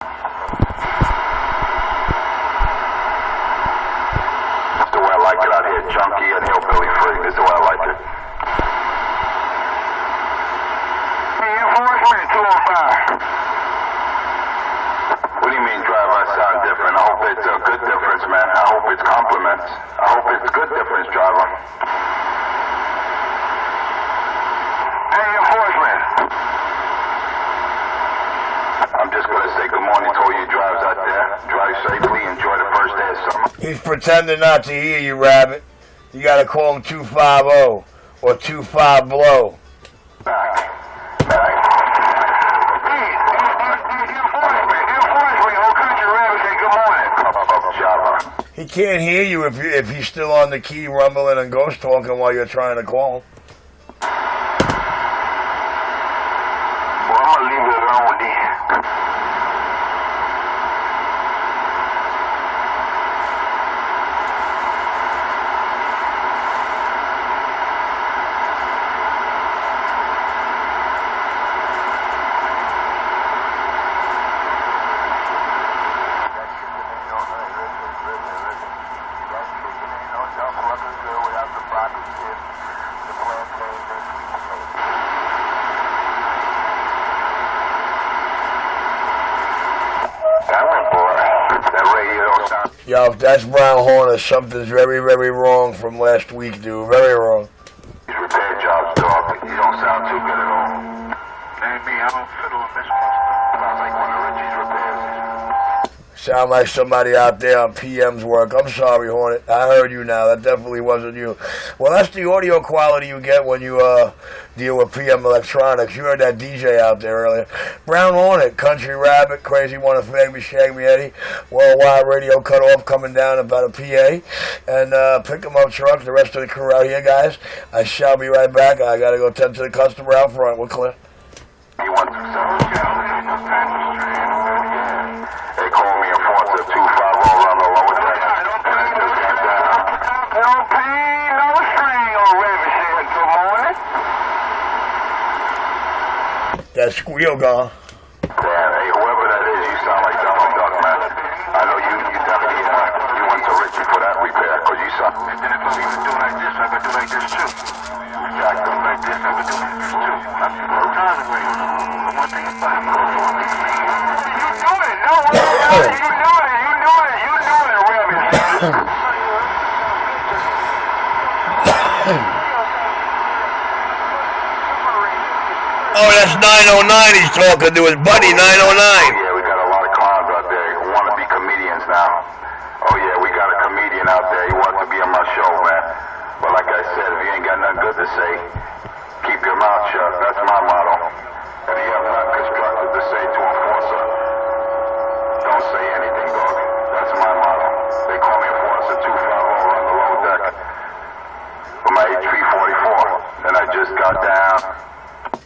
That's the way I like it out here, junkie and hillbilly free. This is the way I like it. Reinforcement 205. What do you mean, driver? I sound different. I hope it's a good difference, man. I hope it's compliments. I hope it's a good difference, driver. Reinforcement. I'm just going to say good morning to all you drivers out there. Drive safely. Enjoy the first day of summer. He's pretending not to hear you, Rabbit. You got to call him 250 or 25 blow. He can't hear you if he's still on the key rumbling and ghost talking while you're trying to call him. Well, I'm going to leave it alone then. Yo, if that's Brown Horner, something's very, very wrong from last week, dude. Very wrong. These repair jobs, dog. You don't sound too good at all. Ain't me. I don't fiddle with this one. Sounds like one of Richie's repairs. Sound like somebody out there on PM's work. I'm sorry, Hornet. I heard you now. That definitely wasn't you. Well, that's the audio quality you get when you deal with PM Electronics. You heard that DJ out there earlier. Brown Hornet, Country Rabbit, Crazy One of Fag Me, Shag Me Eddie, Worldwide Radio Cut Off coming down about a PA. And pick 'em up truck, the rest of the crew out here, guys. I shall be right back. I got to go tend to the customer out front. We're clear. You want to They call me Enforcer 250 around the lower deck. No pain, no string on Rabbit said good morning. That squeal gone. Damn, hey, whoever that is, you sound like Donald Duck, man. I know you definitely you went to Richie for that repair, because you sound... And then if I even do like this, I could do like this too. Exactly. Like this, I could do like this too. I'm tired of waiting. One thing about it, you doing it. No, you doing it, Rabbit. Oh, that's 909 he's talking to his buddy, 909. Yeah, we got a lot of clowns out there who want to be comedians now. Oh, yeah, we got a comedian out there. He wants to be on my show, man. But like I said, if you ain't got nothing good to say, keep your mouth shut. That's my motto. If you have nothing constructive to say to Enforcer, don't say anything, dog. That's my motto. They call me Enforcer 250 around the lower deck for my H344. And I just got down.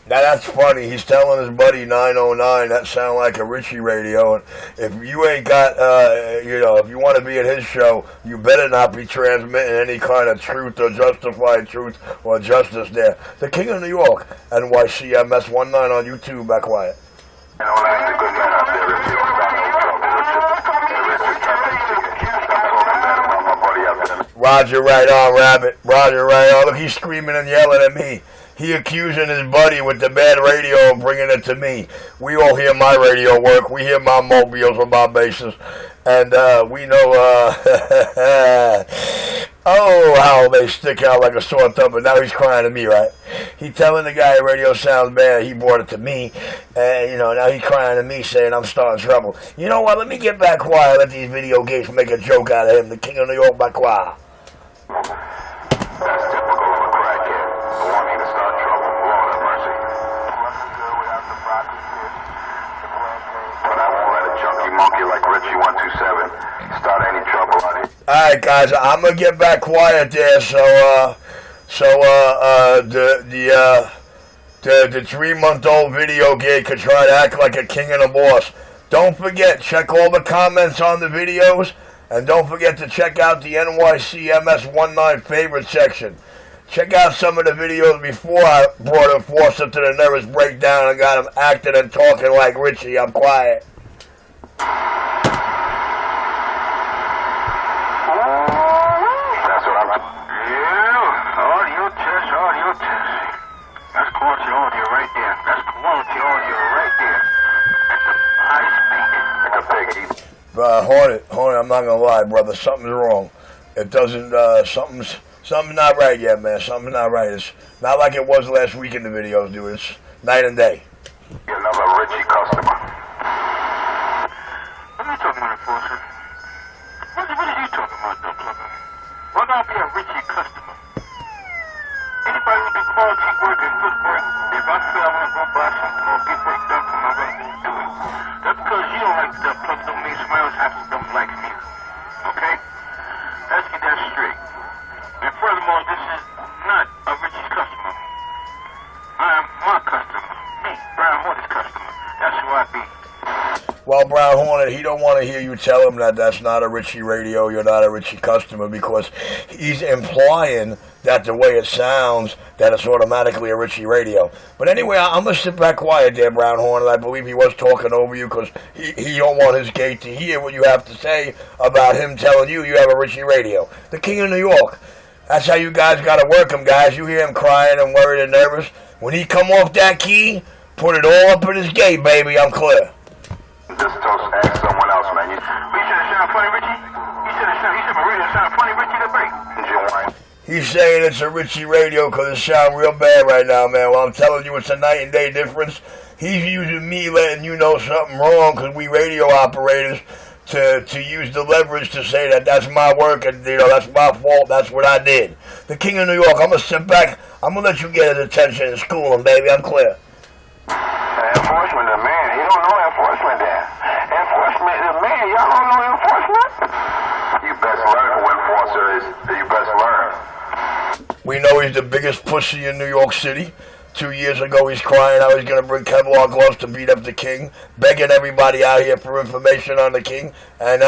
Now that's funny. He's telling his buddy 909 that sound like a Richie radio. And if you ain't got, if you want to be at his show, you better not be transmitting any kind of truth or justified truth or justice there. The King of New York, NYCMS19 on YouTube. Back quiet. You know, that's a good man out there. If you don't stop no trouble, Richard. Roger, right on, Rabbit. Roger, right on. Look, he's screaming and yelling at me. He accusing his buddy with the bad radio of bringing it to me. We all hear my radio work. We hear my mobiles with my basses. And we know, oh, how they stick out like a sore thumb. But now he's crying to me, right? He telling the guy radio sounds bad. He brought it to me. And, now he's crying to me saying I'm starting trouble. You know what? Let me get back quiet. Let these video games make a joke out of him. The King of New York, back quiet. Like Richie 127, start any trouble on it. All right, guys, I'm gonna get back quiet there. So the 3-month-old video gig could try to act like a king and a boss. Don't forget, check all the comments on the videos, and don't forget to check out the NYCMS19 favorite section. Check out some of the videos before I brought Enforcer to the nervous breakdown and got him acting and talking like Richie. I'm quiet. Hornet, I'm not gonna lie, brother. Something's wrong. It doesn't. Something's not right yet, man. Something's not right. It's not like it was last week in the videos, dude. It's night and day. Another Richie customer. What are you talking about, Enforcer? What are you talking about, though, Plumber? Why not be a Richie customer? Anybody who do quality work and good work, if I feel I want to go buy something or get work done for my brother, do it. That's because you don't like the Plumber don't mean somebody else has to don't like me. Okay? Let's get that straight. And furthermore, this is not a Richie's customer. I am my customer. Me, Brown Hornet's customer. That's who I be. Well, Brown Hornet, he don't want to hear you tell him that that's not a Richie radio, you're not a Richie customer, because he's implying that the way it sounds, that it's automatically a Richie radio. But anyway, I'm going to sit back quiet there, Brown Hornet. I believe he was talking over you because he don't want his gate to hear what you have to say about him telling you you have a Richie radio. The King of New York. That's how you guys got to work him, guys. You hear him crying and worried and nervous. When he come off that key, put it all up in his gate, baby. I'm clear. Just ask someone else, man. You said it sound funny, Richie? You said my radio sound funny, Richie, the break. He's saying it's a Richie radio because it sounds real bad right now, man. Well, I'm telling you, it's a night and day difference. He's using me letting you know something wrong because we radio operators to use the leverage to say that that's my work and, that's my fault. That's what I did. The King of New York, I'm going to sit back. I'm going to let you get his attention and school him, baby. I'm clear. Enforcement, the man. He don't know enforcement there. Enforcement, the man. Y'all don't know enforcement? You best learn who enforcer is. You best learn. We know he's the biggest pussy in New York City. 2 years ago, he's crying how he's going to bring Kevlar gloves to beat up the King, begging everybody out here for information on the King. And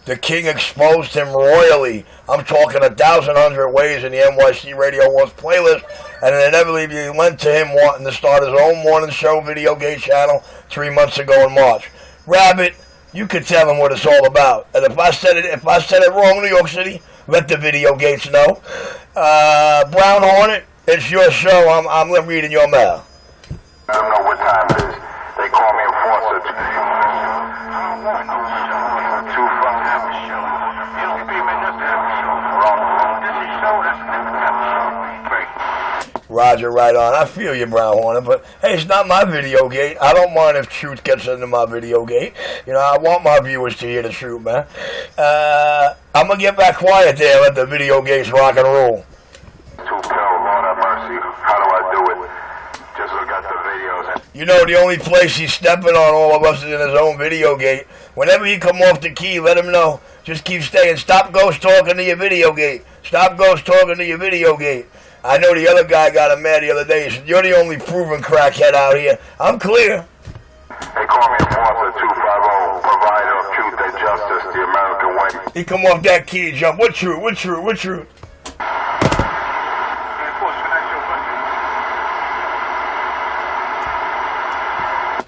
the King exposed him royally. I'm talking 1,100 ways in the NYC Radio Wars playlist. And it inevitably went to him wanting to start his own morning show video game channel 3 months ago in March. Rabbit, you could tell him what it's all about. And if I said it wrong, New York City, let the video gates know. Brown Hornet, it's your show. I'm reading your mail. I don't know what time it is. They call me enforcer. I don't want no show. Too far. Have a show. You don't pay me enough to have a show. This is a show that's never have a show. Great. Roger, right on. I feel you, Brown Hornet, but hey, it's not my video gate. I don't mind if truth gets into my video gate. I want my viewers to hear the truth, man. I'm going to get back quiet there and let the video gates rock and roll. 2 pill, Lord have mercy. How do I do it? Just look at the videos. The only place he's stepping on all of us is in his own video gate. Whenever you come off the key, let him know. Just keep staying. Stop ghost talking to your video gate. Stop ghost talking to your video gate. I know the other guy got him mad the other day. He said, you're the only proven crackhead out here. I'm clear. They call me Enforcer 250, provider of truth and justice, the American way. He come off that key, jump. What truth? What truth? What truth?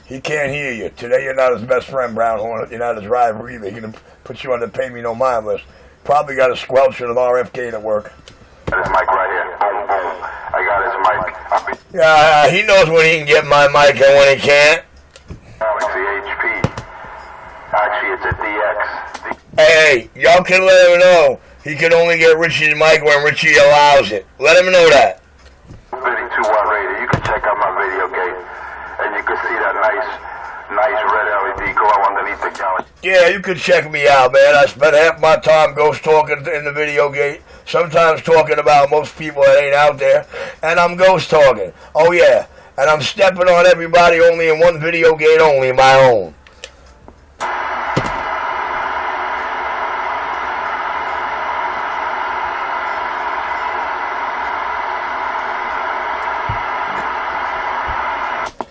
He can't hear you. Today you're not his best friend, Brown Hornet. You're not his rival either. He's going to put you on the pay me no mind list. Probably got a squelcher of RF gate at work. Got his mic right here. Boom, boom. I got his mic. Yeah, he knows when he can get my mic and when he can't. Galaxy HP. Actually, it's a DX. Hey, y'all can let him know he can only get Richie's mic when Richie allows it. Let him know that. 32-watt radio. You can check out my video gate, and you can see that nice red LED glow underneath the Galaxy. Yeah, you can check me out, man. I spent half my time ghost talking in the video gate, sometimes talking about most people that ain't out there, and I'm ghost talking. Oh, yeah, and I'm stepping on everybody only in one video gate only, my own.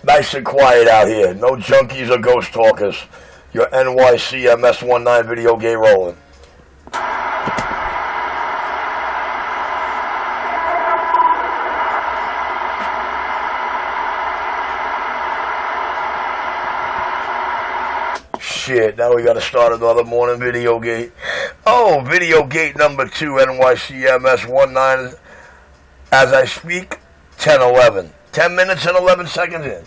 Nice and quiet out here. No junkies or ghost talkers. Your NYC MS19 video gate rolling. Shit, now we gotta start another morning video gate. Oh, video gate number 2, NYC MS19. As I speak, 10:11. 10 minutes and 11 seconds in.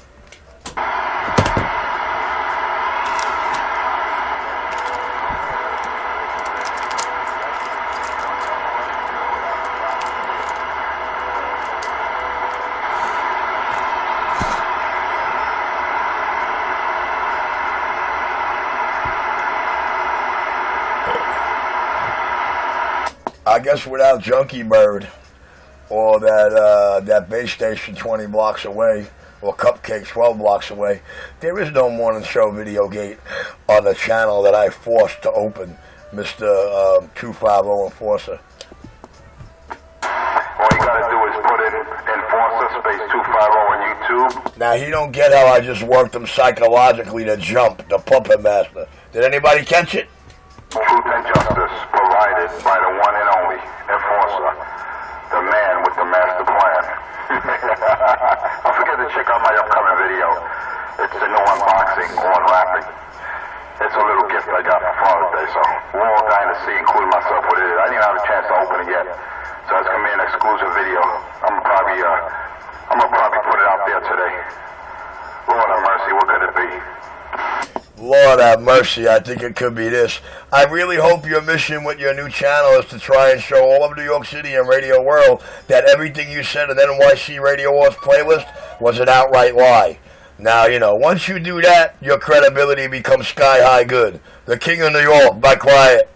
I guess without Junkie Bird or that base station 20 blocks away or Cupcake 12 blocks away, there is no morning show Videogate on the channel that I forced to open, Mr. 250 Enforcer. All you gotta do is put in Enforcer space 250 on YouTube. Now, he don't get how I just worked him psychologically to jump, the puppet master. Did anybody catch it? Truth and justice provided by the one and only Enforcer, the man with the master plan. Don't forget to check out my upcoming video. It's the new unboxing or unwrapping. It's a little gift I got for Father's Day, so we're all dying to see, including myself, what it is. I didn't have a chance to open it yet, so it's gonna be an exclusive video. I'm gonna probably put it out there today. Lord have mercy, what could it be? Lord have mercy, I think it could be this. I really hope your mission with your new channel is to try and show all of New York City and Radio World that everything you said in NYC Radio Wars playlist was an outright lie. Now, you know, once you do that, your credibility becomes sky-high good. The King of New York, by quiet.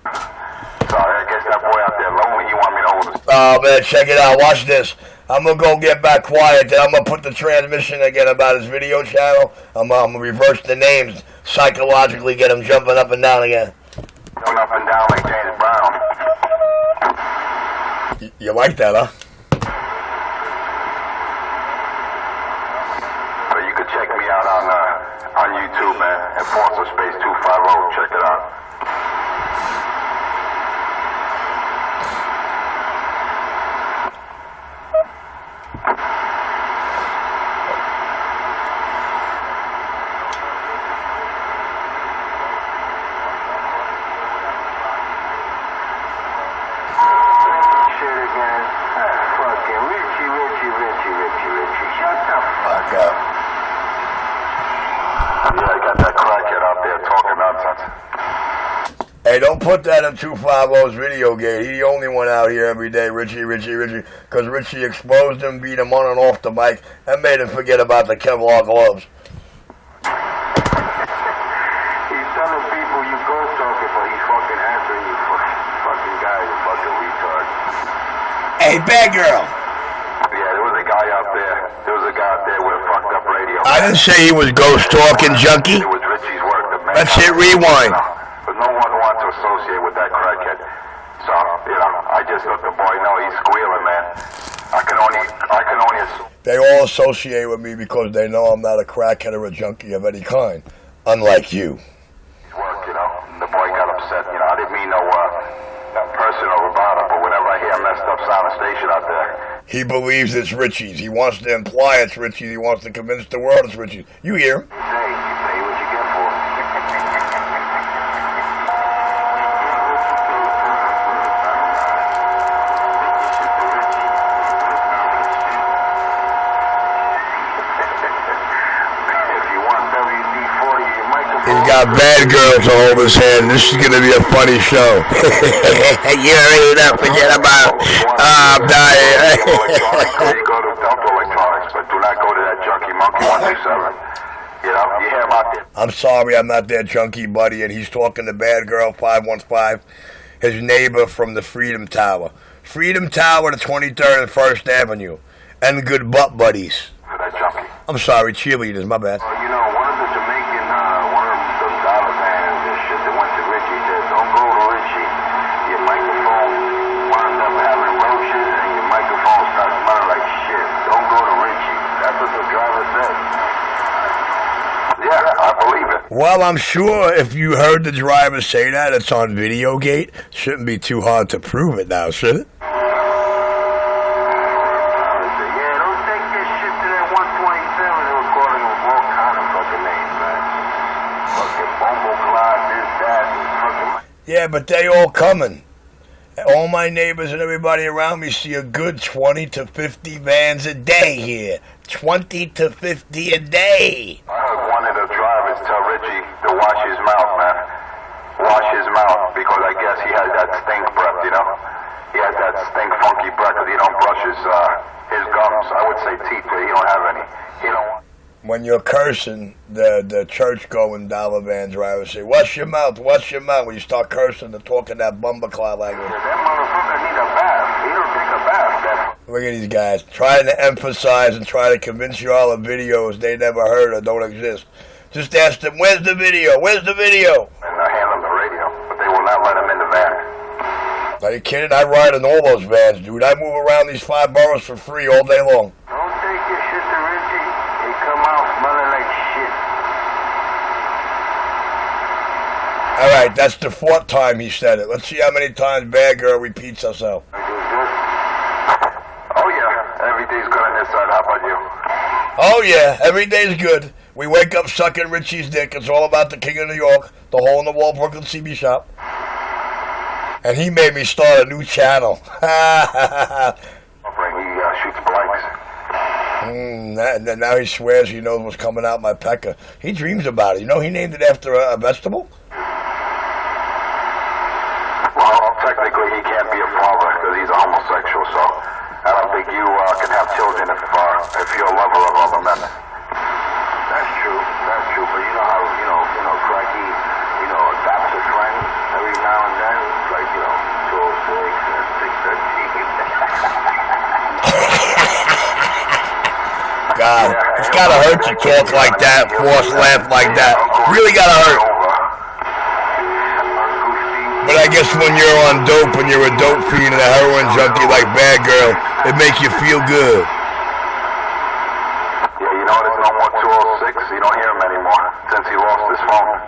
Sorry, I guess that boy out there lonely, you want me to hold his... Oh, man, check it out. Watch this. I'm going to go get back quiet, then I'm going to put the transmission again about his video channel. I'm going to reverse the names, psychologically get him jumping up and down again. Jumping up and down like James Brown. You like that, huh? So you can check me out on YouTube, man. Enforcer space 250, check it out. Hey, don't put that in 250's video gate. He's the only one out here every day, Richie. Because Richie exposed him, beat him on and off the mic, and made him forget about the Kevlar gloves. He's telling people you ghost talking, but he's fucking answering you fucking guys, you fucking retard. Hey, bad girl. Yeah, there was a guy out there. There was a guy out there with a fucked up radio. I didn't say he was ghost talking, junkie. It was Richie's work. The man Let's hit rewind. But no one wants to associate with that crackhead. So, you know, I just let the boy know he's squealing, man. I can only assume. They all associate with me because they know I'm not a crackhead or a junkie of any kind. Unlike you. Work, you know. And the boy got upset. You know, I didn't mean no personal about it, but whenever I hear messed up sound station out there. He believes it's Richie's. He wants to imply it's Richie's. He wants to convince the world it's Richie's. You hear him? Hey, you pay what you get for. He's got bad girls to hold his hand. This is going to be a funny show. You already know, forget about it. I'm dying. You go to Delta Electronics, but do not go to that Junkie Monkey 127. You know, you hear him out there. I'm sorry, I'm not that junkie buddy, and he's talking to Bad Girl 515, his neighbor from the Freedom Tower. Freedom Tower to 23rd and 1st Avenue. And good butt buddies. For that junkie. I'm sorry, cheerleaders, my bad. You know, one of the Jamaican, one of those dollar bands and shit that went to Richie said, don't go to Richie. Your microphone winds up having roaches and your microphone starts smelling like shit. Don't go to Richie. That's what the driver said. Yeah, I believe it. Well, I'm sure if you heard the driver say that, it's on Videogate. Shouldn't be too hard to prove it now, should it? Yeah, but they all coming. All my neighbors and everybody around me see a good 20 to 50 vans a day here. 20 to 50 a day. I heard one of the drivers tell Richie to wash his mouth, man. Wash his mouth, because I guess he has that stink breath, you know? He has that stink funky breath because he don't brush his gums. I would say teeth, but he don't have any. He don't want... When you're cursing, the church-going dollar van drivers say, wash your mouth, wash your mouth. When you start cursing, they're talking that bumbleclaw language. That Look at these guys trying to emphasize and try to convince you all of videos they never heard or don't exist. Just ask them, where's the video? Where's the video? And I hand them the radio, but they will not let them in the van. Are you kidding? I ride in all those vans, dude. I move around these 5 boroughs for free all day long. Don't take your shit to Richie. He come out smelling like shit. All right, that's the 4th time he said it. Let's see how many times Bad Girl repeats herself. Oh yeah, every day's good on this side. How about you? Oh yeah, every day's good. We wake up sucking Richie's dick. It's all about the King of New York, the hole-in-the-wall Brooklyn CB shop. And he made me start a new channel. Offering he shoots blanks. Now he swears he knows what's coming out my pecker. He dreams about it. You know he named it after a vegetable? Well, technically he can't be a father because he's a homosexual, so I don't think you can have children if you're a lover of other men. That's true, but you know how, Frankie, adopts a friend every now and then, like, 206 and 613. God, it's gotta hurt to talk like that, force laugh like that. Really gotta hurt. But I guess when you're on dope and you're a dope fiend and a heroin junkie like Bad Girl, it makes you feel good. Yeah, there's no more 206. You don't hear him anymore since he lost his phone.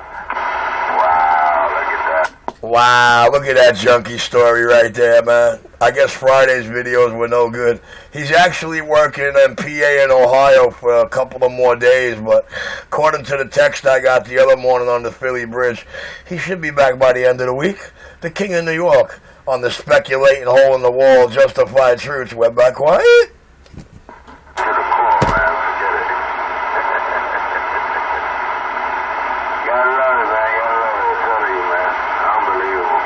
Wow, look at that. Wow, look at that junkie story right there, man. I guess Friday's videos were no good. He's actually working in PA and Ohio for a couple of more days, but according to the text I got the other morning on the Philly Bridge, he should be back by the end of the week. The King of New York on the speculating hole-in-the-wall justified truths. Went back quiet. You're the cool, man. Forget it. Gotta love it, man. Gotta love it. I tell you, man. Unbelievable.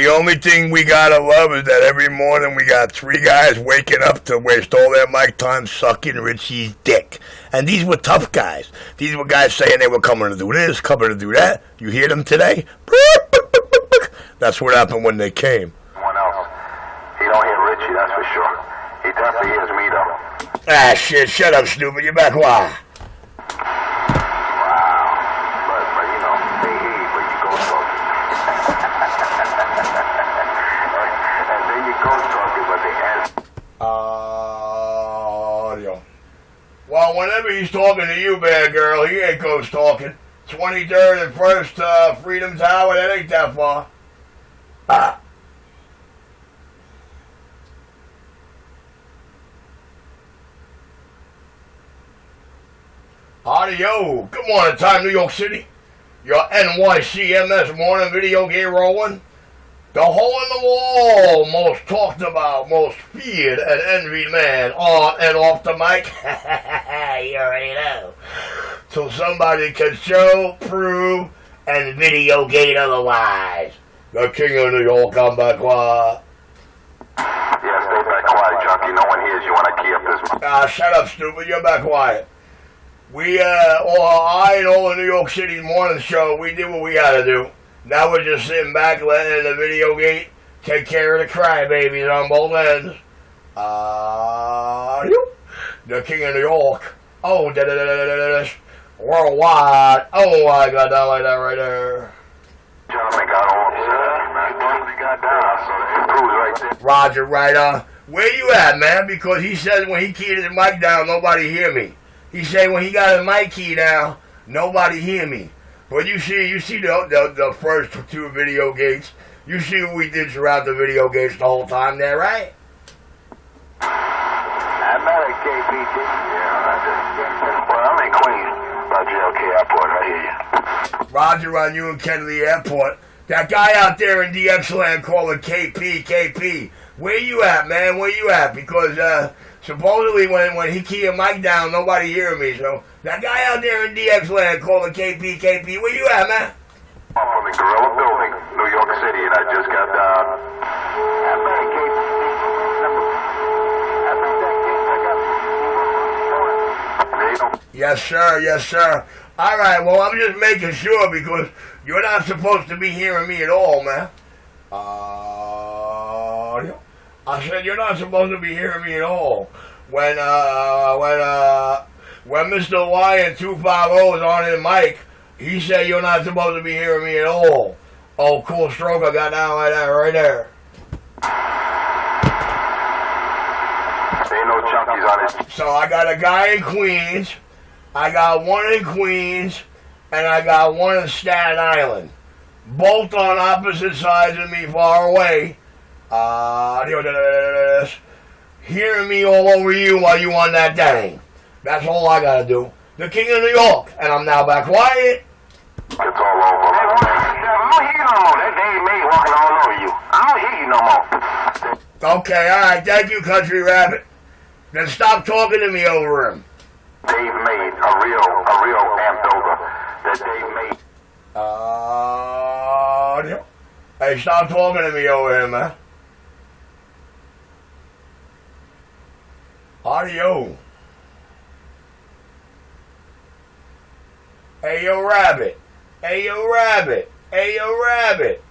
The only thing we gotta love is that every morning we got 3 guys waking up to waste all their mic time sucking Richie's dick. And these were tough guys. These were guys saying they were coming to do this, coming to do that. You hear them today? That's what happened when they came. Someone else. He don't hear Richie, that's for sure. He definitely hears me, though. Ah, shit, shut up, stupid. You're back why? Wow. But they hear you, but you ghost talking. And then you ghost talking, but they answer. Audio. Well, whenever he's talking to you, Bad Girl, he ain't ghost talking. 23rd and 1st, Freedom Tower, that ain't that far. Audio. Good morning, time, New York City. Your NYCMS morning video game rolling. The hole-in-the-wall, most talked about, most feared and envied man on and off the mic. You already know. So somebody can show, prove, and video gate otherwise. The King of New York, I'm back quiet. Yeah, stay back quiet, junkie. No one hears you when I key up this. Shut up, stupid. You're back quiet. I and all the New York City morning show, we did what we had to do. Now we're just sitting back, letting the video gate take care of the crybabies on both ends. The King of New York. Oh, worldwide. Oh, I got that like that right there. Gentlemen got all upset, man. He got down, so it proves right there. Roger, right on. Where you at, man? Because he said when he keyed his mic down, nobody hear me. He said when he got his mic key down, nobody hear me. But you see the first 2 video gates. You see what we did throughout the video gates the whole time there, right? I met at KP, Yeah, well, I'm in Queens, by JFK Airport. I hear you. Roger on you and Kennedy Airport. That guy out there in DX land calling KP. Where you at, man? Where you at? Because supposedly when he keyed a mic down, nobody hear me. So that guy out there in DX land calling KP. Where you at, man? I'm from the Gorilla Building, New York City, and I just got down. Yes, sir. All right, well, I'm just making sure because you're not supposed to be hearing me at all, man. I said, you're not supposed to be hearing me at all. When Mr. Lion 250 is on his mic, he said you're not supposed to be hearing me at all. Oh, cool stroke, I got down like that right there. Ain't no junkies on it. So I got a guy in Queens, I got one in Queens, and I got one in Staten Island. Both on opposite sides of me, far away. Hearing me all over you while you on that thing. That's all I gotta do. The King of New York, and I'm now back quiet. It's all over. Hey, I don't hear you no more. That Dave May walking all over you. I don't hear you no more. Okay, alright, thank you, Country Rabbit. Then stop talking to me over him. Dave May, a real amped over. That Dave May. Hey, stop talking to me over here, man. Audio. Hey, yo, Rabbit. Hey, yo, Rabbit. Hey, yo, Rabbit.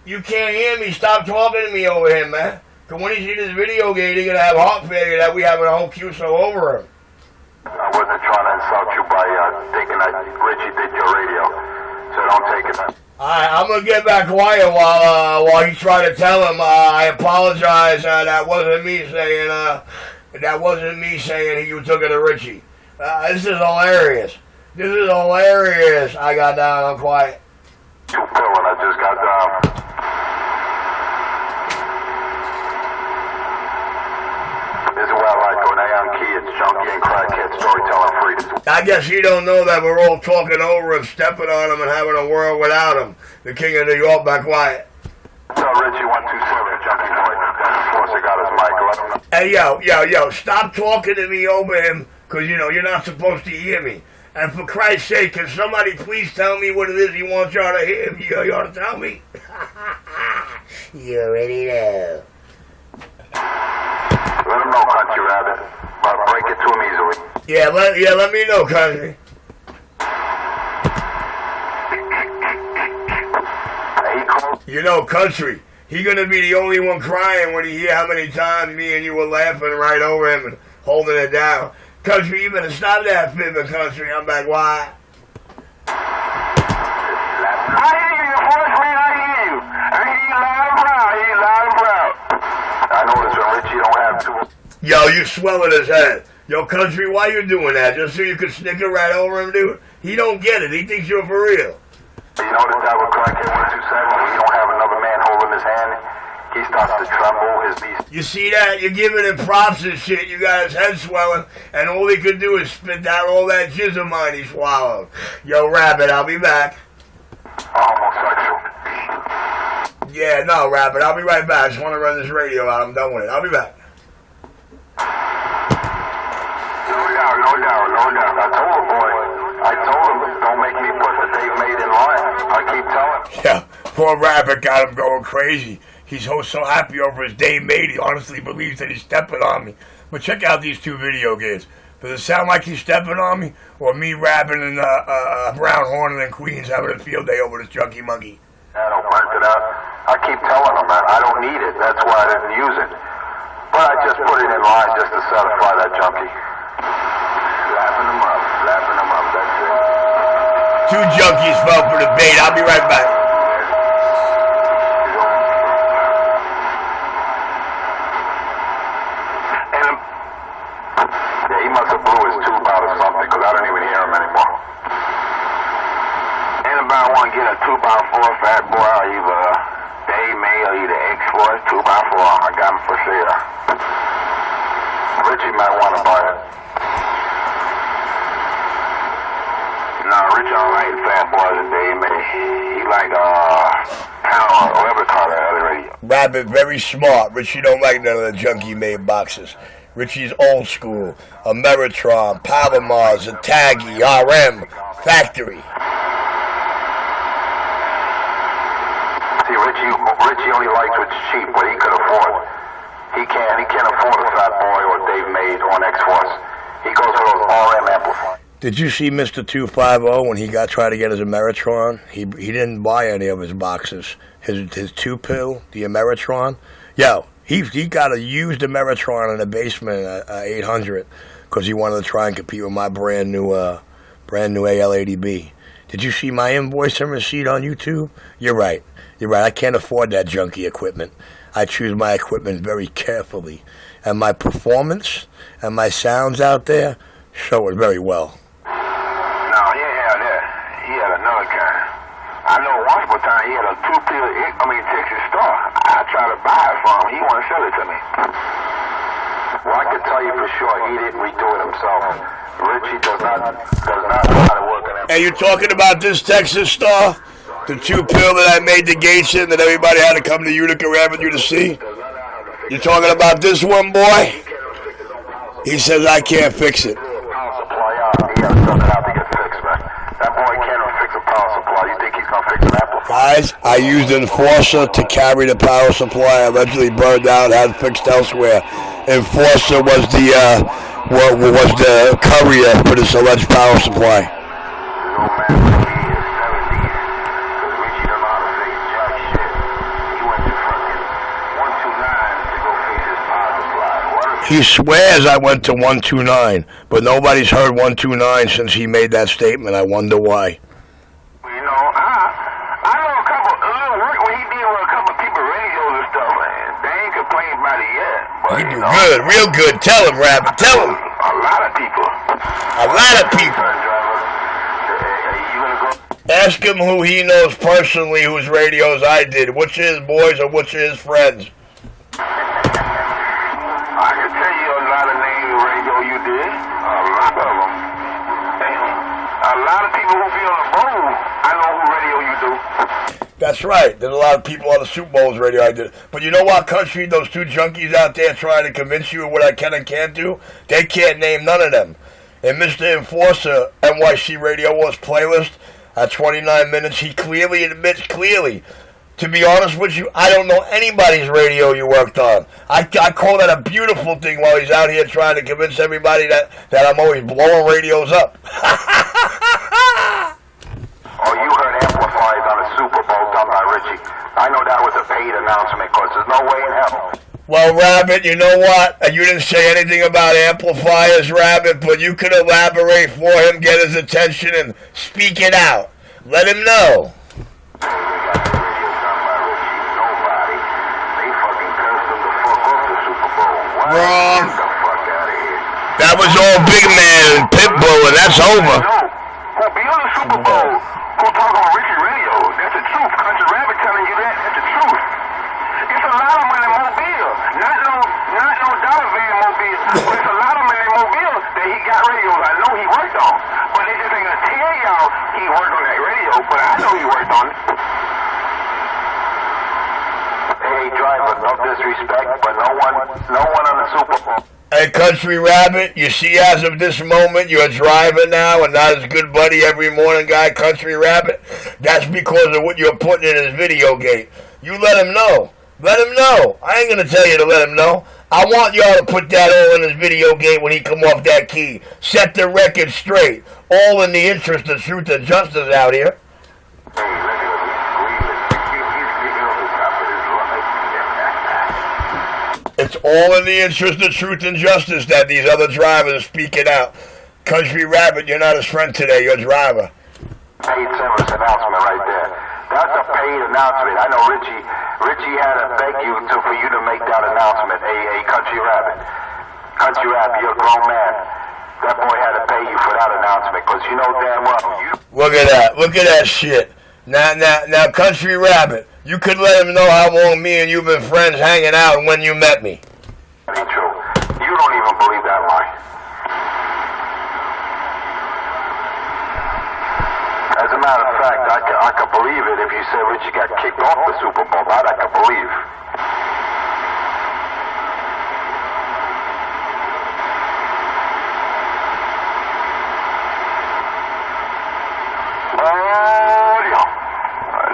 You can't hear me. Stop talking to me over here, man. Because when you see this video game, you're going to have heart failure that we having a whole QSO over him. I wasn't trying to insult you by thinking that Richie did your radio. So don't take it. Alright, I'm going to get back quiet while he's trying to tell him. I apologize. That wasn't me saying you took it to Richie. This is hilarious. This is hilarious. I got down. I'm quiet. Two pill and I just got down. This is what I like when young kids, junkie and crackhead, storytelling freedom. I guess you don't know that we're all talking over him, stepping on him, and having a world without him. The King of New York, back quiet. Tell Richie 127, junkie boy. That's of course I got his mic. Let him know. Hey, yo, stop talking to me over him, because, you're not supposed to hear me. And for Christ's sake, can somebody please tell me what it is he wants y'all to hear? You ought to tell me. You already know. Let him know, Country Rabbit. But break it to him easily. Yeah, let me know, Country. Country, he gonna be the only one crying when he hear how many times me and you were laughing right over him and holding it down. Country, you better stop that fibbing, Country. I'm back. Why? I hear you, voice, man. I hear you. I hear you loud and proud. I hear you loud and proud. I noticed when Richie don't have two. Yo, you swelling his head. Yo, Country, why you doing that? Just so you could snicker right over him, dude? He don't get it. He thinks you're for real. You notice that with Crackhead 127, when we don't have another man holding his hand, he starts to tremble, his beast. You see that? You're giving him props and shit. You got his head swelling, and all he could do is spit out all that jizz of mine he swallowed. Yo, Rabbit, I'll be back. Homosexual. Yeah, no, Rabbit, I'll be right back. I just want to run this radio out. I'm done with it. I'll be back. No doubt. I told him, don't make me put the Dave Made in line. I keep telling him. Yeah, poor Rabbit got him going crazy. He's so happy over his Dave Made, he honestly believes that he's stepping on me. But check out these two video games. Does it sound like he's stepping on me? Or me rapping in Brown Hornet in Queens having a field day over this junkie monkey? I don't burnt it out. I keep telling him that I don't need it. That's why I didn't use it. But I just put it in line just to satisfy that junkie. Lapping him up. That's it. Two junkies fell for the bait. I'll be right back. And he must have blew his tube out or something, because I don't even hear him anymore. Anybody want to get a 2x4 fat boy, or either Dave May or either X-Force 2x4, I got him for sale. Richie might want to buy it. Nah, Richie don't like fat boys and Dave May. He like, pound or whatever call that other radio. Rabbit, very smart. Richie don't like none of the junkie made boxes. Richie's old school. Ameritron, Palomars, Atagi, RM, Factory. See, Richie only likes what's cheap, what he could afford. He can't afford a Fat Boy or Dave Mays or an X-Force. He goes for those RM amplifiers. Did you see Mr. 250 when he tried to get his Ameritron? He didn't buy any of his boxes. His 2-pill, the Ameritron. Yo, He got a used Ameritron in the basement at 800 because he wanted to try and compete with my brand new AL80B. Did you see my invoice and receipt on YouTube? You're right. I can't afford that junky equipment. I choose my equipment very carefully, and my performance and my sounds out there show it very well. No, he ain't had that. He had another kind. I know once upon a time he had a Texas Star. I tried to buy it from him. He wouldn't sell it to me. Well, I can tell you for sure he didn't redo it himself. Richie does not know how to work on it. Hey, you talking about this Texas Star? The 2-pill that I made the gates in that everybody had to come to Utica Avenue to see? You talking about this one, boy? He says I can't fix it. Power supply out. He has something out to get fixed, man. That boy can't fix a power supply. You think he's gonna fix an amplifier? Guys, I used Enforcer to carry the power supply. I allegedly burned out, had it fixed elsewhere. Enforcer was the courier for this alleged power supply. No man, he is 70s. Because Richie don't know how to fix jack shit. He went to fucking 129 to go fix his power supply. What if He swears I went to 129, but nobody's heard 129 since he made that statement. I wonder why. you know, I know a couple, work when he did with a couple people radios and stuff, man. They ain't complained about it yet. But, You do good, real good. Tell him, Rabbit, tell him. A lot of people. A lot of people. You gonna go? Ask him who he knows personally whose radios I did. Which of his boys or which of his friends? I can tell you a lot of names of radio you did. A lot of them. A lot of people who be on the bowl, I know who radio you do. That's right. There's a lot of people on the Super Bowls radio I did. But you know what, Country? Those two junkies out there trying to convince you of what I can and can't do, they can't name none of them. In Mr. Enforcer NYC Radio Wars playlist, at 29 minutes, he clearly admits, to be honest with you, I don't know anybody's radio you worked on. I call that a beautiful thing while he's out here trying to convince everybody that I'm always blowing radios up. Oh, you heard amplifiers on the Super Bowl done by Richie. I know that was a paid announcement because there's no way in hell. Well, Rabbit, you know what? You didn't say anything about amplifiers, Rabbit, but you could elaborate for him, get his attention, and speak it out. Let him know. Nobody. They fucking cursed him the fuck off the Super Bowl. What? Wrong. Get the fuck out of here. That was all Big Man and Pitbull, and that's over. No. Who be on the Super Bowl? Who talk on Richie Radio? That's the truth. Country Rabbit telling you that. That's the truth. It's a lot of them in Mobile. Not no dollar van Mobile. But it's a lot of them in Mobile that he got radios I know he worked on. But they just ain't gonna tell y'all he worked on that radio. But I know he worked on it. Hey, driver, no disrespect, but no one on the Super Bowl. Hey, Country Rabbit, you see as of this moment, you're a driver now and not his good buddy every morning guy, Country Rabbit. That's because of what you're putting in his video gate. You let him know. Let him know. I ain't going to tell you to let him know. I want y'all to put that all in his video gate when he come off that key. Set the record straight. All in the interest of truth and justice out here. It's all in the interest of truth and justice that these other drivers are speaking out. Country Rabbit, you're not his friend today, you're a driver. Paid service announcement right there. That's a paid announcement. I know Richie had to beg you for you to make that announcement. Hey, Country Rabbit. Country Rabbit, you're a grown man. That boy had to pay you for that announcement because you know damn well. Look at that shit. Now, Country Rabbit, you could let him know how long me and you've been friends hanging out and when you met me. That ain't true. You don't even believe that lie. As a matter of fact, I could believe it if you said Richie got kicked off the Super Bowl. That I could believe. Oh, yeah.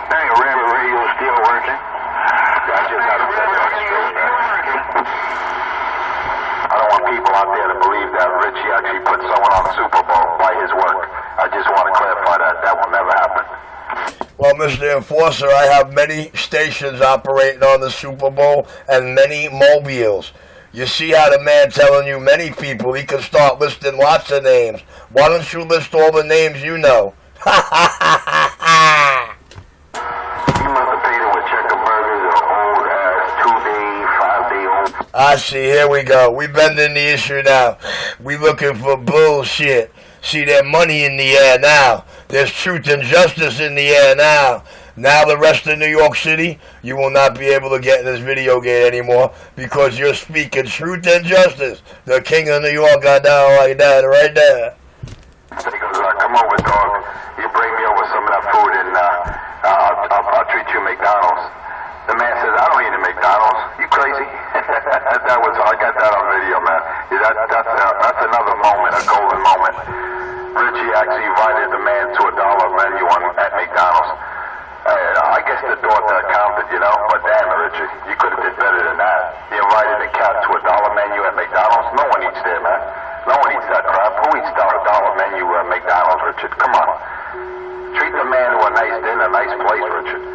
Dang, Rabbit Radio's still working. I just had to set that straight, man. I don't want people out there to believe that Richie actually put someone on the Super Bowl by his work. I just want to clarify that. That will never happen. Well, Well, Mr. Enforcer, I have many stations operating on the Super Bowl and many mobiles. You see how the man telling you many people, he can start listing lots of names. Why don't you list all the names you know? You must have paid him with checker burgers or old ass 2-day, 5-day old. I see, here we go. We bending the issue now. We looking for bullshit. See, there's money in the air now. There's truth and justice in the air now. Now the rest of New York City, you will not be able to get in this video game anymore because you're speaking truth and justice. The king of New York got down like that right there. He goes, come over, dog. You bring me over some of that food and I'll treat you McDonald's. The man says, I don't eat at McDonald's. You crazy? I got that on video, man. Yeah, that's another moment, a golden moment. Richie actually invited the man to a dollar menu at McDonald's. I guess the daughter counted, you know, but damn, Richie, you could have did better than that. You invited a cat to a dollar menu at McDonald's. No one eats there, man. No one eats that crap. Who eats dollar menu at McDonald's, Richard? Come on. Treat the man to a nice dinner, a nice place, Richard.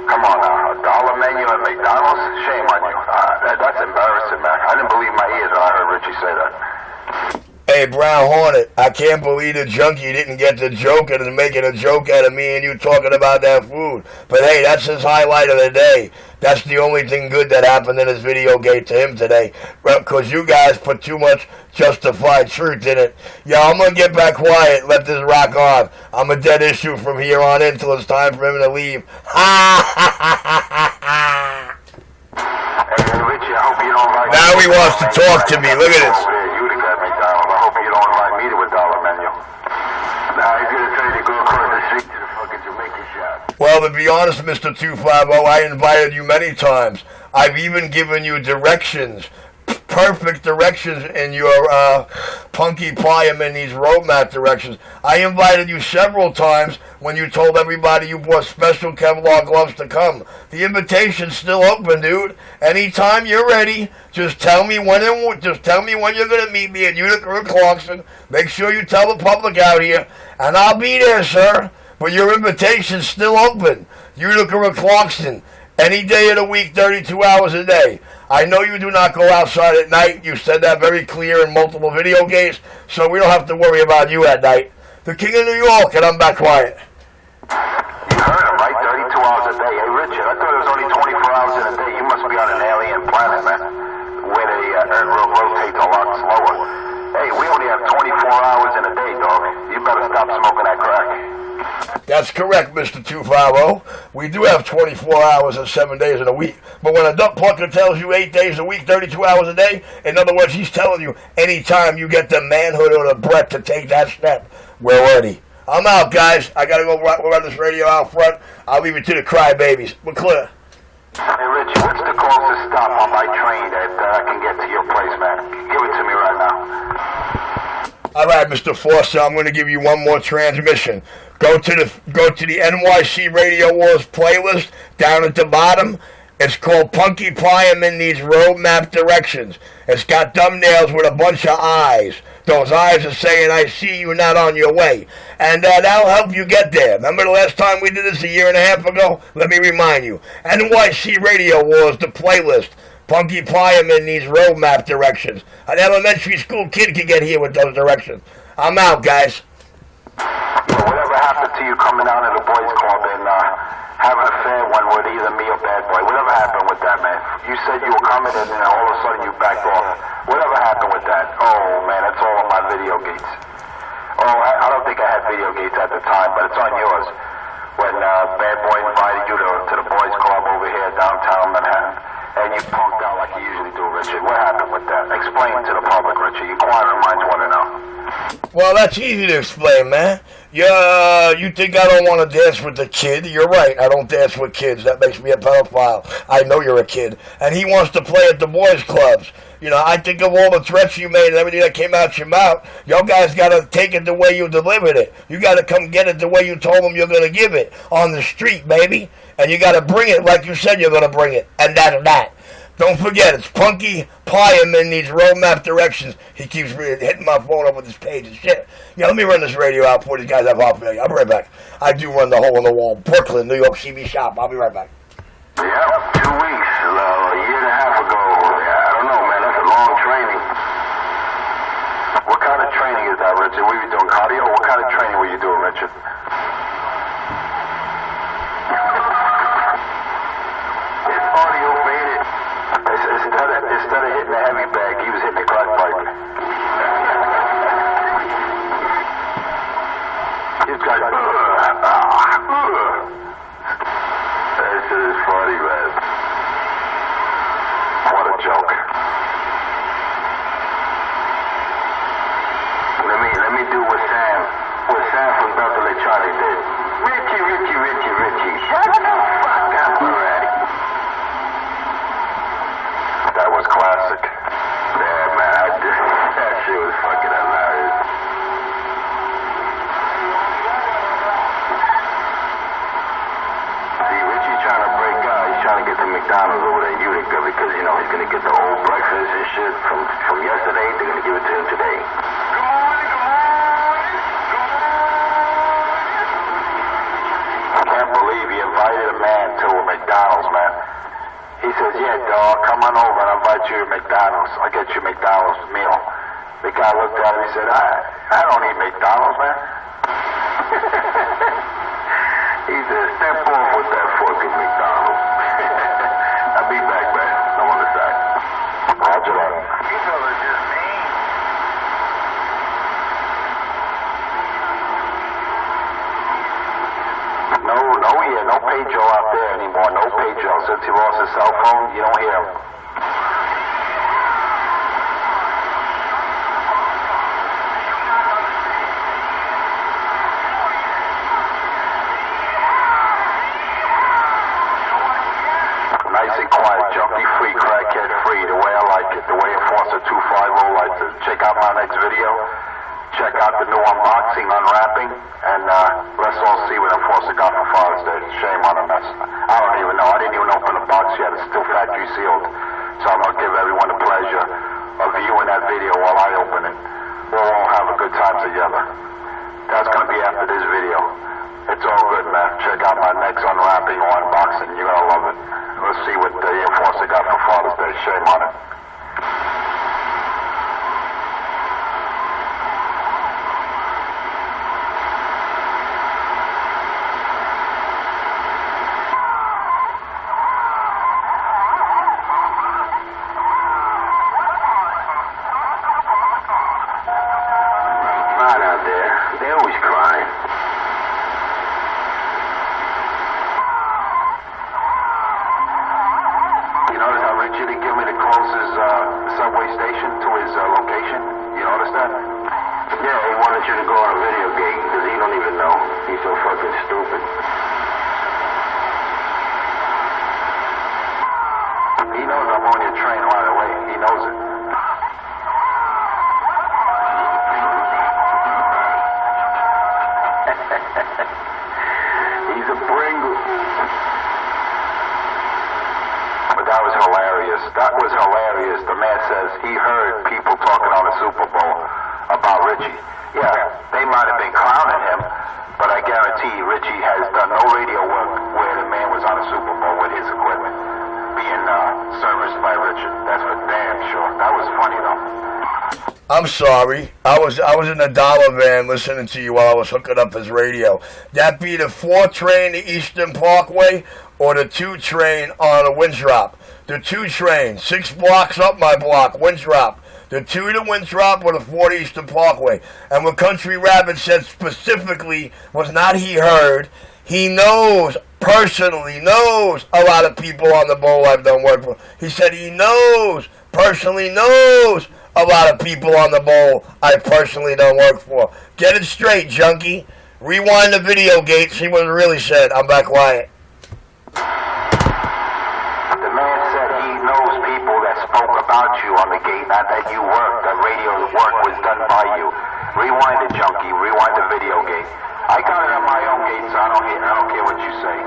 Come on now, a dollar menu at McDonald's? Shame on you. That's embarrassing, man. I didn't believe my ears when I heard Richie say that. Hey, Brown Hornet, I can't believe the junkie didn't get the joke and is making a joke out of me and you talking about that food. But hey, that's his highlight of the day. That's the only thing good that happened in this video game to him today. Because you guys put too much justified truth in it. Yeah, I'm going to get back quiet, let this rock on. I'm a dead issue from here on in until it's time for him to leave. Hey, Richie, I hope you don't like... Now he wants to talk to me. Look at this. I hope you don't invite me to a dollar menu. Now he's gonna tell you to go across the street to the fucking Jamaican shop. Well, to be honest, Mr. 250, I invited you many times. I've even given you directions, perfect directions in your Punky Plium in these roadmap directions. I invited you several times when you told everybody you bought special Kevlar gloves to come. The invitation's still open, dude. Anytime you're ready, just tell me when you're gonna meet me at Utica or Clarkson. Make sure you tell the public out here, and I'll be there, sir. But your invitation's still open. Utica or Clarkson, any day of the week, 32 hours a day. I know you do not go outside at night. You said that very clear in multiple video games, so we don't have to worry about you at night. The king of New York, and I'm back quiet. You heard him, right? 32 hours a day. Hey, Richard, I thought it was only 24 hours in a day. You must be on an alien planet, man, where the Earth rotates a lot slower. Hey, we only have 24 hours in a day, dog. You better stop smoking that crack. That's correct, Mr. 250. We do have 24 hours and 7 days in a week. But when a duck plucker tells you 8 days a week, 32 hours a day, in other words, he's telling you anytime you get the manhood or the breath to take that step, we're ready. I'm out, guys. I got to go run this radio out front. I'll leave it to the crybabies. We're clear. Hey, Richie, what's the closest stop on my train that I can get to your place, man? Give it to me right now. All right, Mr. Forster, I'm going to give you one more transmission. Go to the NYC Radio Wars playlist down at the bottom. It's called Punky Plium in these roadmap directions. It's got thumbnails with a bunch of eyes. Those eyes are saying, I see you, not on your way. And that'll help you get there. Remember the last time we did this a year and a half ago? Let me remind you. NYC Radio Wars, the playlist. Punky Plium in these roadmap directions. An elementary school kid can get here with those directions. I'm out, guys. Whatever happened to you coming down to the boys' club and having a fair one with either me or Bad Boy? Whatever happened with that, man? You said you were coming and then all of a sudden you backed off. Whatever happened with that? Oh, man, that's all on my video gates. Oh, I don't think I had video gates at the time, but it's on yours. When Bad Boy invited you to the boys' club over here downtown Manhattan, and you punked out like you usually do, Richard. What happened with that? Explain to the public, Richard. You inquiring minds want to know. Well, that's easy to explain, man. You think I don't want to dance with the kid? You're right. I don't dance with kids. That makes me a pedophile. I know you're a kid. And he wants to play at the boys' clubs. You know, I think of all the threats you made and everything that came out your mouth. Y'all guys got to take it the way you delivered it. You got to come get it the way you told them you're going to give it. On the street, baby. And you got to bring it like you said you're going to bring it. And that's that. Don't forget, it's Punky Pieman needs roadmap directions. He keeps hitting my phone up with his page and shit. Yeah, let me run this radio out before these guys have off failure. I'll be right back. I do run the hole in the wall. Brooklyn, New York CB shop. I'll be right back. Yep, 2 weeks, a year and a half ago. I don't know, man. That's a long training. What kind of training is that, Richard? Were you doing cardio? What kind of training were you doing, Richard? It's audio faded. Instead of hitting the heavy bag, he was hitting the crack pipe. He's got. That shit is funny, man. What a joke. Let me do what Sam from Delta Electronics did. Richie. Shut the fuck up already. That was classic. Yeah, man, that shit was fucking hilarious. See, Richie's trying to break out. He's trying to get to McDonald's over there in Utica because, you know, he's going to get the old breakfast and shit from yesterday. They're going to give it to him today. I can't believe he invited a man to a McDonald's, man. He says, yeah, dog, come on over and I'll invite you to McDonald's. I'll get you a McDonald's meal. The guy looked at him and he said, I don't eat McDonald's, man. He said, step off with that fucking McDonald's. I'll be back, man. I'm on the side. Roger that. You fellas just mean. No Pedro out there anymore. No Pedro. Since he lost his cell phone, you don't hear him. Nice and quiet, junkie free, crackhead free, the way I like it, the way Enforcer 250 likes it. Check out my next video. Check out the new unboxing, unwrapping, and let's all see what Enforcer got for Father's Day. Shame on him. I don't even know. I didn't even open the box yet. It's still factory sealed. So I'm going to give everyone the pleasure of viewing that video while I open it. We'll all have a good time together. That's going to be after this video. It's all good, man. Check out my next unwrapping or unboxing. You're going to love it. Let's see what the Enforcer got for Father's Day. Shame on it. That was hilarious. The man says he heard people talking on the Super Bowl about Richie. Yeah, they might have been clowning him, but I guarantee Richie has done no radio work where the man was on the Super Bowl with his equipment being serviced by Richard. That's for damn sure. That was funny though. I'm sorry. I was in a dollar van listening to you while I was hooking up his radio. That be the 4 train to Eastern Parkway or the 2 train on a Winthrop. The 2 train, 6 blocks up my block, Winthrop. The 2 to Winthrop or the 4 to Eastern Parkway. And what Country Rabbit said specifically was not he heard. He knows, personally knows a lot of people on the bowl I've done work for. He said he knows, personally knows a lot of people on the bowl I personally done work for. Get it straight, junkie. Rewind the video gate, see what it really said. I'm back quiet. The man said he knows people that spoke about you on the gate, not that you worked. The radio work was done by you. Rewind it, junkie. Rewind the video gate. I got it on my own gate, so I don't care what you say.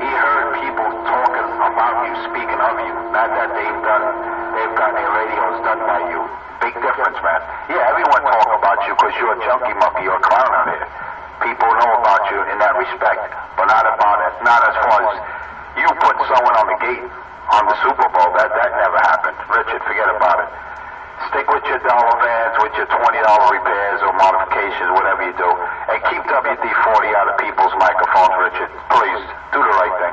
He heard people talking about you, speaking of you. not that they've got their radios done by you. Big difference, man. Yeah, everyone talk about you because you're a junkie monkey, you're a clown out here. People know about you in that respect, but not as far as you put someone on the gate on the Super Bowl. That never happened. Richard, forget about it. Stick with your dollar vans, with your $20 repairs or modifications, whatever you do, and keep WD-40 out of people's microphones, Richard. Please, do the right thing.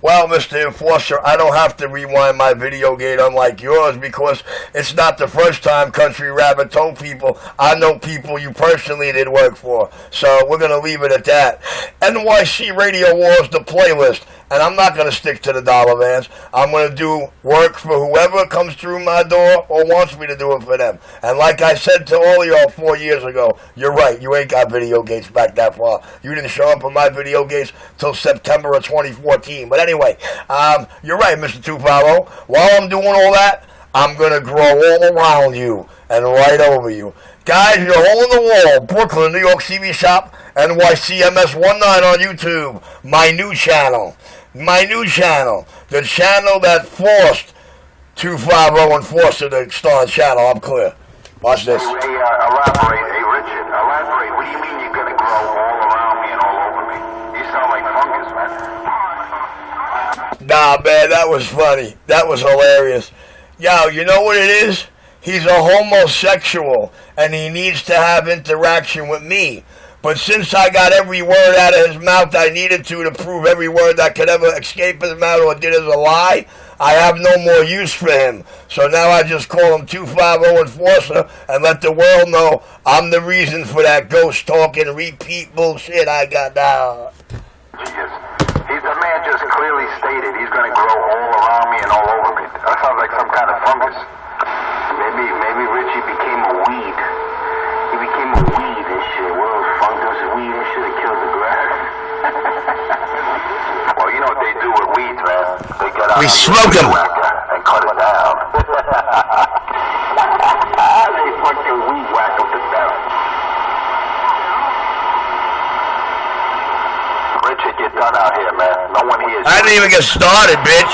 Well, Mr. Enforcer, I don't have to rewind my video gate unlike yours because it's not the first time Country Rabbit told people I know people you personally did work for. So we're going to leave it at that. NYC Radio Wars, the playlist. And I'm not going to stick to the dollar vans. I'm going to do work for whoever comes through my door or wants me to do it for them. And like I said to all of y'all 4 years ago, you're right. You ain't got video gates back that far. You didn't show up on my video gates till September of 2014. But anyway, you're right, Mr. 250. While I'm doing all that, I'm going to grow all around you and right over you. Guys, you're hole in the wall. Brooklyn, New York CV Shop, NYCMS19 on YouTube. My new channel. The channel that forced 250 Enforcer to start a channel. I'm clear. Watch this. Hey, elaborate. Hey, Richard, elaborate. What do you mean you're going to grow all around me and all over me? You sound like fungus, man. Nah, man, that was funny. That was hilarious. Yo, you know what it is? He's a homosexual, and he needs to have interaction with me. But since I got every word out of his mouth I needed to prove every word that could ever escape his mouth or did as a lie, I have no more use for him. So now I just call him 250 Enforcer and let the world know I'm the reason for that ghost talking, repeat bullshit I got now. Jesus. The man just clearly stated he's going to grow all around me and all over me. That sounds like some kind of fungus. Maybe Richie became a weed. He became a weed and shit. One of those fungus weed and shit that kills the grass. Well, you know what they do with weeds, man? They get out We smoke them and cut it down. They fucking weed whack them to death. Richard, get done out here, man. No one here is... I didn't even get started, bitch.